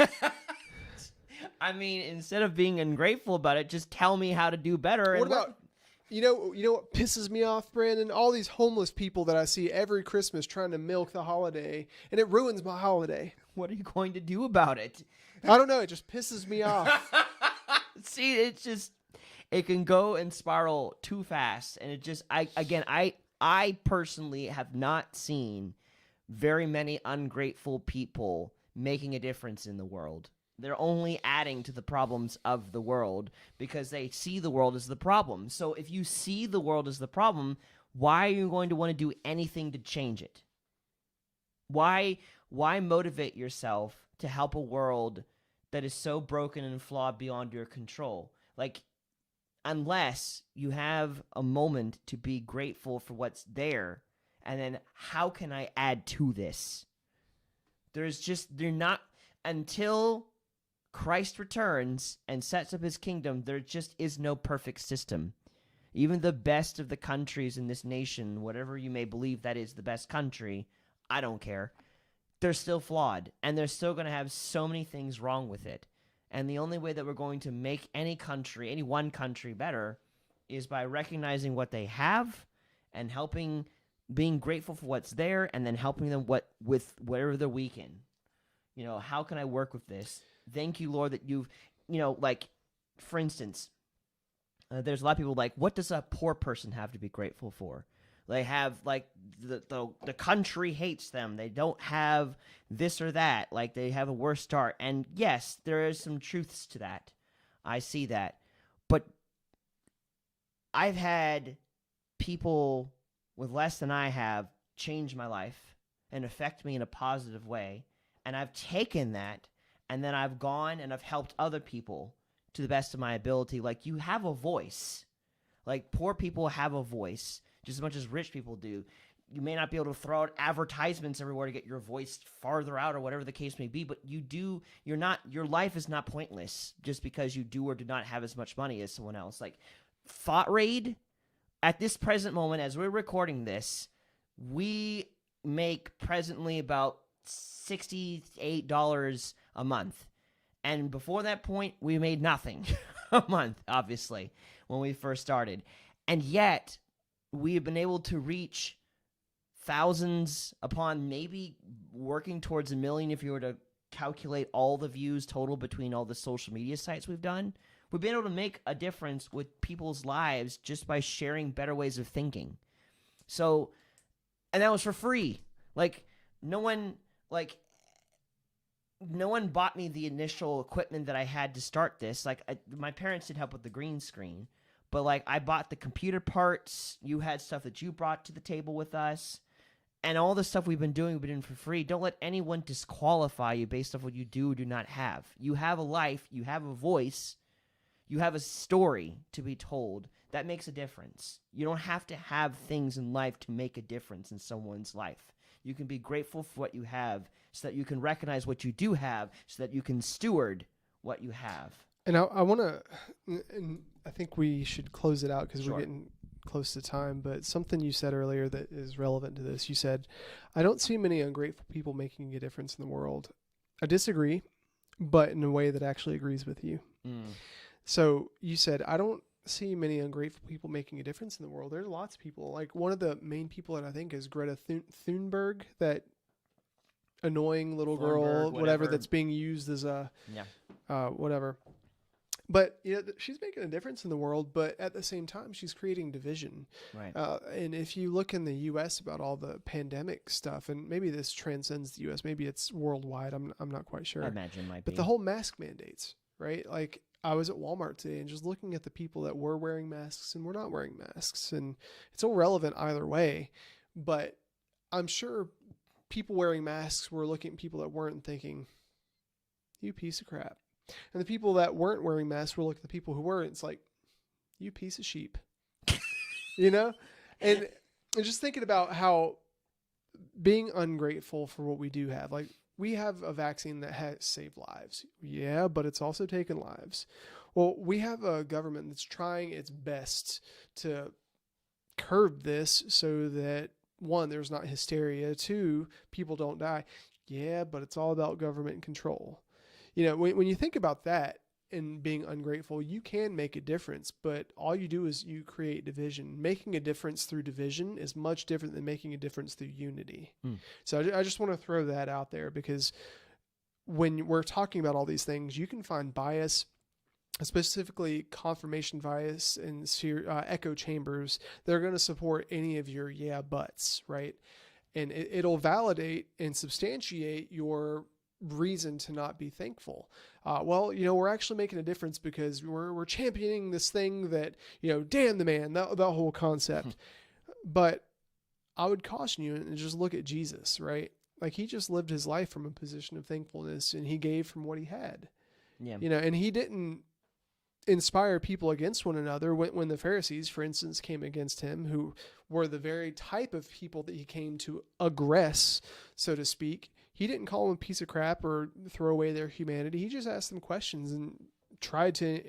I mean, instead of being ungrateful about it, just tell me how to do better. What about, you know what pisses me off, Brandon? All these homeless people that I see every Christmas trying to milk the holiday, and it ruins my holiday. What are you going to do about it? I don't know. It just pisses me off. See, it can go and spiral too fast, and it just, I personally have not seen very many ungrateful people making a difference in the world. They're only adding to the problems of the world because they see the world as the problem. So if you see the world as the problem, why are you going to want to do anything to change it? Why motivate yourself to help a world that is so broken and flawed beyond your control? Like, unless you have a moment to be grateful for what's there, and then how can I add to this? They're not, until Christ returns and sets up his kingdom, there just is no perfect system. Even the best of the countries in this nation, whatever you may believe that is the best country, I don't care. They're still flawed, and they're still going to have so many things wrong with it. And the only way that we're going to make any one country better is by recognizing what they have and being grateful for what's there, and then helping them with whatever they're weak in. You know, how can I work with this? Thank you, Lord, that you've, like, for instance, there's a lot of people like, what does a poor person have to be grateful for? They have, like, the country hates them. They don't have this or that. Like, they have a worse start. And yes, there is some truths to that. I see that. But I've had people with less than I have change my life and affect me in a positive way. And I've taken that, and then I've gone and I've helped other people to the best of my ability. Like, you have a voice. Like, poor people have a voice just as much as rich people do. You may not be able to throw out advertisements everywhere to get your voice farther out or whatever the case may be, but your life is not pointless just because you do or do not have as much money as someone else. Like, ThoughtRaid, at this present moment, as we're recording this, we make presently about $68 a month. And before that point, we made nothing a month, obviously, when we first started. And yet, we have been able to reach thousands upon maybe working towards 1 million if you were to calculate all the views total between all the social media sites we've done. We've been able to make a difference with people's lives just by sharing better ways of thinking. So, and that was for free. Like, no one bought me the initial equipment that I had to start this. Like, my parents did help with the green screen, but, like, I bought the computer parts. You had stuff that you brought to the table with us. And all the stuff we've been doing for free. Don't let anyone disqualify you based off what you do or do not have. You have a life. You have a voice. You have a story to be told. That makes a difference. You don't have to have things in life to make a difference in someone's life. You can be grateful for what you have so that you can recognize what you do have so that you can steward what you have. And I want to, and I think we should close it out because Sure. we're getting close to time, but something you said earlier that is relevant to this. You said, I don't see many ungrateful people making a difference in the world. I disagree, but in a way that actually agrees with you. So you said, I don't see many ungrateful people making a difference in the world. There's lots of people. Like one of the main people that I think is Greta Thunberg, that annoying little girl, whatever, that's being used as a, whatever. But she's making a difference in the world, but at the same time, she's creating division. Right. And if you look in the U.S. about all the pandemic stuff, and maybe this transcends the U.S., maybe it's worldwide. I'm not quite sure. I imagine it might be. But the whole mask mandates, right? Like I was at Walmart today and just looking at the people that were wearing masks and were not wearing masks, and it's irrelevant either way. But I'm sure people wearing masks were looking at people that weren't and thinking, "You piece of crap." And the people that weren't wearing masks were looking at the people who were. It's like, you piece of sheep, And just thinking about how being ungrateful for what we do have, like we have a vaccine that has saved lives. Yeah, but it's also taken lives. Well, we have a government that's trying its best to curb this so that, one, there's not hysteria. Two, people don't die. Yeah, but it's all about government control. When you think about that and being ungrateful, you can make a difference, but all you do is you create division. Making a difference through division is much different than making a difference through unity. So I just want to throw that out there, because when we're talking about all these things, you can find bias, specifically confirmation bias and echo chambers. They're going to support any of your yeah buts, right? And it'll validate and substantiate your reason to not be thankful. We're actually making a difference because we're championing this thing that, damn the man, that whole concept. But I would caution you and just look at Jesus, right? Like he just lived his life from a position of thankfulness, and he gave from what he had. Yeah. And he didn't inspire people against one another. When the Pharisees, for instance, came against him, who were the very type of people that he came to aggress, so to speak, he didn't call them a piece of crap or throw away their humanity. He just asked them questions and tried to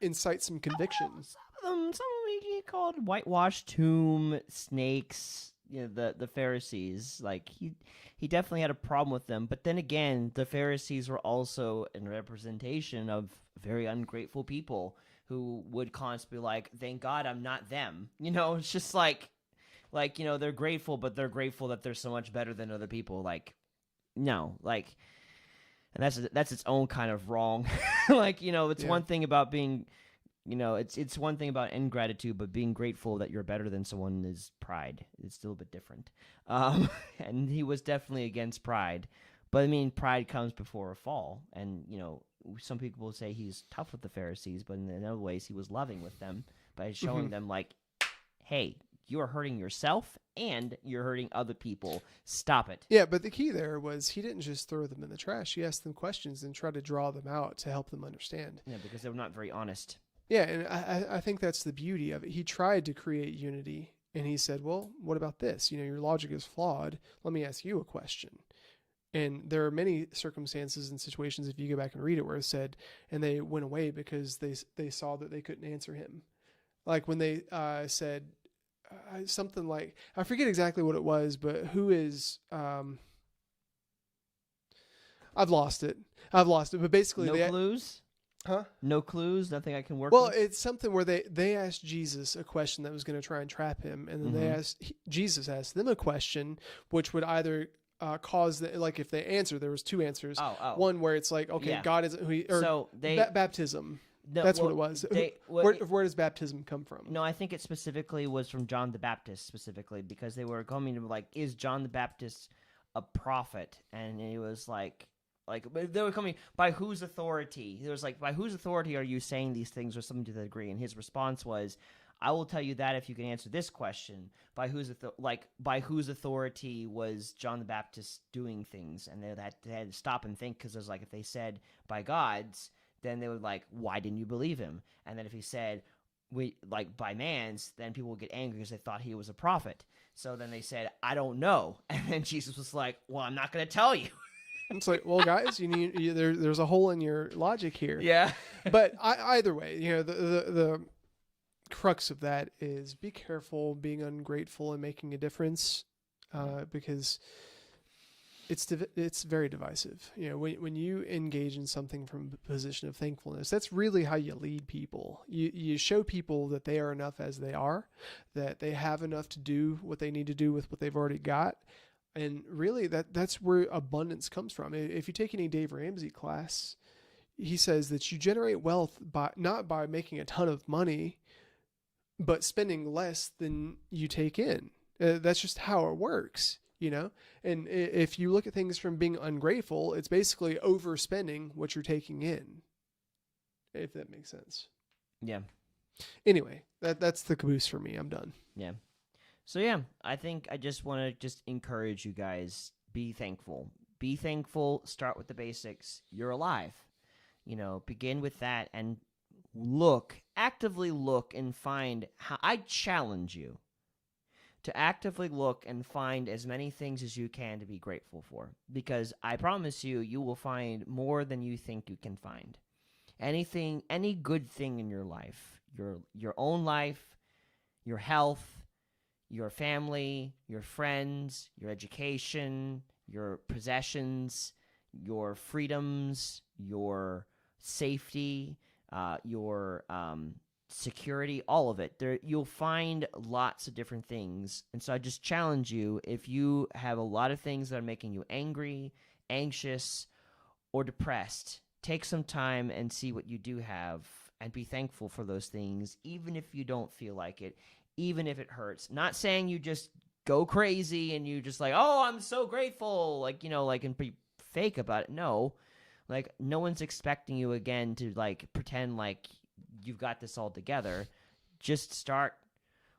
incite some conviction. Some of them he called whitewashed tomb snakes. The Pharisees, like he definitely had a problem with them. But then again, the Pharisees were also a representation of very ungrateful people who would constantly be like, "Thank God I'm not them." It's just like they're grateful, but they're grateful that they're so much better than other people. No, and that's its own kind of wrong. It's one thing about being, it's one thing about ingratitude, but being grateful that you're better than someone is pride. It's still a bit different. And he was definitely against pride, but I mean, pride comes before a fall. And, some people will say he's tough with the Pharisees, but in other ways he was loving with them by showing them like, hey, you are hurting yourself and you're hurting other people. Stop it. Yeah, but the key there was he didn't just throw them in the trash. He asked them questions and tried to draw them out to help them understand. Yeah, because they were not very honest. Yeah, and I think that's the beauty of it. He tried to create unity, and he said, well, what about this? Your logic is flawed. Let me ask you a question. And there are many circumstances and situations, if you go back and read it, where it said, and they went away because they saw that they couldn't answer him. Like when they said, something like, I forget exactly what it was, but who is, I've lost it. But basically no clues? Huh? No clues? Nothing I can work with? with? It's something where they asked Jesus a question that was going to try and trap him. And then Jesus asked them a question, which would either cause, if they answer, there was two answers. One where it's like, okay, God isn't who he, or baptism. No, that's what it was. Where does baptism come from? No, I think it specifically was from John the Baptist, specifically, because they were coming to like, is John the Baptist a prophet? And he was like they were coming, by whose authority? It was like, by whose authority are you saying these things, or something to that degree? And his response was, I will tell you that if you can answer this question, by whose authority was John the Baptist doing things? And they had to stop and think, because there's like, if they said by God's, then they would like, why didn't you believe him? And then if he said by man's, then people would get angry because they thought he was a prophet. So then they said, I don't know. And then Jesus was like, well, I'm not going to tell you. It's like, well, guys, there's a hole in your logic here. Yeah. But either way, the crux of that is be careful being ungrateful and making a difference, because it's very divisive. When you engage in something from a position of thankfulness, that's really how you lead people. You show people that they are enough as they are, that they have enough to do what they need to do with what they've already got. And really, that's where abundance comes from. If you take any Dave Ramsey class, he says that you generate wealth not by making a ton of money, but spending less than you take in. That's just how it works, And if you look at things from being ungrateful, it's basically overspending what you're taking in, if that makes sense. Yeah. Anyway, that's the caboose for me. I'm done. Yeah. So yeah, I think I just want to encourage you guys, be thankful. Be thankful, start with the basics. You're alive. Begin with that and actively look and find how. I challenge you to actively look and find as many things as you can to be grateful for, because I promise you will find more than you think you can find. Any good thing in your life, your own life, your health, your family, your friends, your education, your possessions, your freedoms, your safety, your security, all of it. You'll find lots of different things. And so I just challenge you, if you have a lot of things that are making you angry, anxious, or depressed, take some time and see what you do have and be thankful for those things, even if you don't feel like it, even if it hurts. Not saying you just go crazy and you just like, oh, I'm so grateful, and be fake about it. No, no one's expecting you again to pretend like you've got this all together. Just start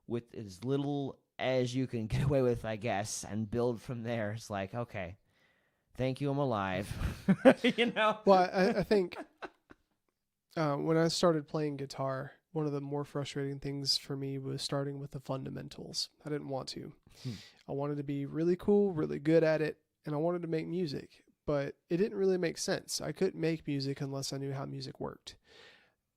with as little as you can get away with, I guess, and build from there. It's like, okay, thank you, I'm alive. Well, I think when I started playing guitar, one of the more frustrating things for me was starting with the fundamentals. I didn't want to. I wanted to be really cool, really good at it, and I wanted to make music, but it didn't really make sense. I couldn't make music unless I knew how music worked.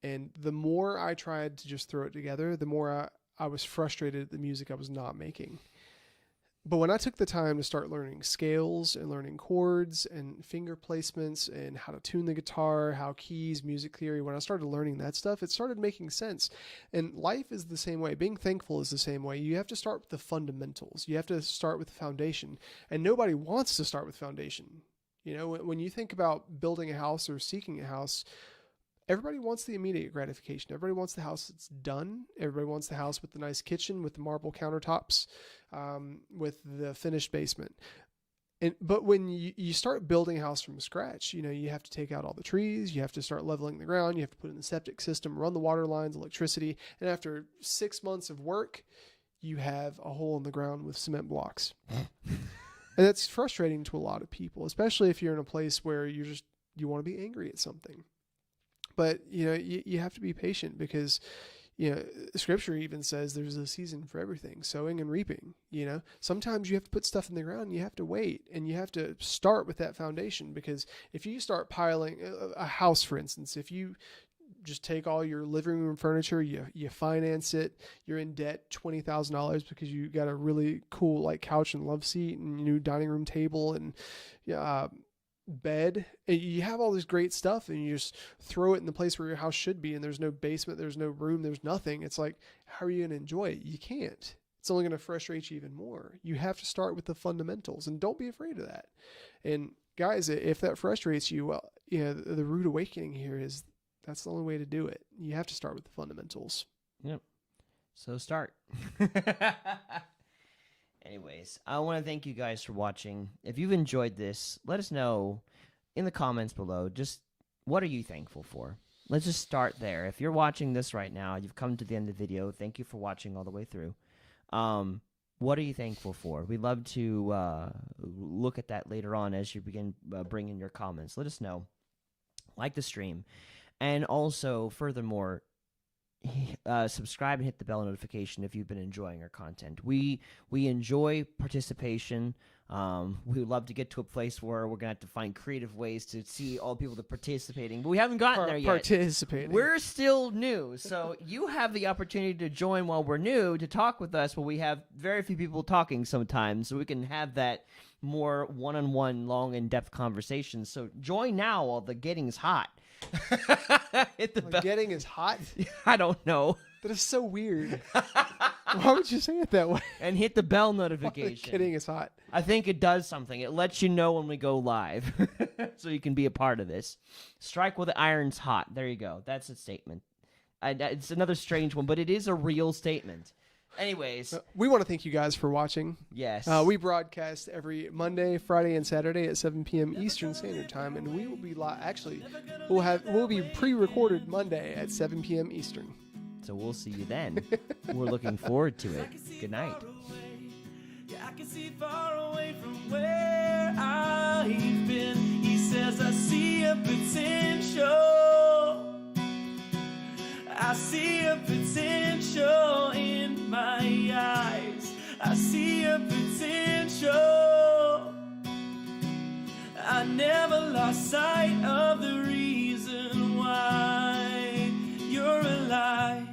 And the more I tried to just throw it together, the more I was frustrated at the music I was not making. But when I took the time to start learning scales and learning chords and finger placements and how to tune the guitar, how keys, music theory, when I started learning that stuff, it started making sense. And life is the same way. Being thankful is the same way. You have to start with the fundamentals. You have to start with the foundation. And nobody wants to start with foundation. When you think about building a house or seeking a house, everybody wants the immediate gratification. Everybody wants the house that's done. Everybody wants the house with the nice kitchen, with the marble countertops, with the finished basement. But when you start building a house from scratch, you have to take out all the trees. You have to start leveling the ground. You have to put in the septic system, run the water lines, electricity. And after 6 months of work, you have a hole in the ground with cement blocks. And that's frustrating to a lot of people, especially if you're in a place where you want to be angry at something. But, you have to be patient because, Scripture even says there's a season for everything, sowing and reaping. Sometimes you have to put stuff in the ground and you have to wait, and you have to start with that foundation, because if you start piling a house, for instance, if you just take all your living room furniture, you finance it, you're in debt $20,000 because you got a really cool couch and love seat and new dining room table and bed, and you have all this great stuff, and you just throw it in the place where your house should be, and there's no basement, there's no room, there's nothing. It's like, how are you going to enjoy it? You can't. It's only going to frustrate you even more. You have to start with the fundamentals, and don't be afraid of that. And guys, if that frustrates you, well, the rude awakening here is that's the only way to do it. You have to start with the fundamentals. Yep. So start. Anyways, I want to thank you guys for watching. If you've enjoyed this, let us know in the comments below. Just what are you thankful for? let's just start there. If you're watching this right now, you've come to the end of the video. Thank you for watching all the way through. What are you thankful for? We'd love to look at that later on as you begin bringing your comments. Let us know. Like the stream. And also, furthermore, subscribe and hit the bell notification if you've been enjoying our content. We enjoy participation. We would love to get to a place where we're going to have to find creative ways to see all people that are participating, but we haven't gotten there yet. Participating. We're still new, so you have the opportunity to join while we're new, to talk with us, but we have very few people talking sometimes, so we can have that more one-on-one, long, in-depth conversation. So join now while the getting's hot. Hit the bell. Getting is hot? I don't know. That is so weird. Why would you say it that way? And hit the bell notification. Getting is hot. I think it does something. It lets you know when we go live, so you can be a part of this. Strike while the iron's hot. There you go. That's a statement. It's another strange one, but it is a real statement. Anyways. We want to thank you guys for watching. Yes. We broadcast every Monday, Friday, and Saturday at 7 p.m. Eastern Standard Time, and we will be live. Actually, we'll be pre-recorded Monday at 7 p.m. Eastern. So we'll see you then. We're looking forward to it. Good night. Yeah, I can see far away from where I've been. He says I see a potential. I see a potential in my eyes. I see a potential. I never lost sight of the reason why you're alive.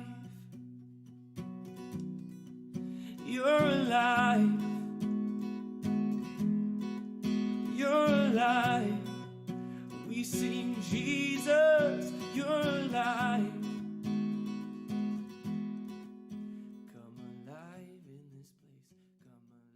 You're alive. You're alive. We sing Jesus.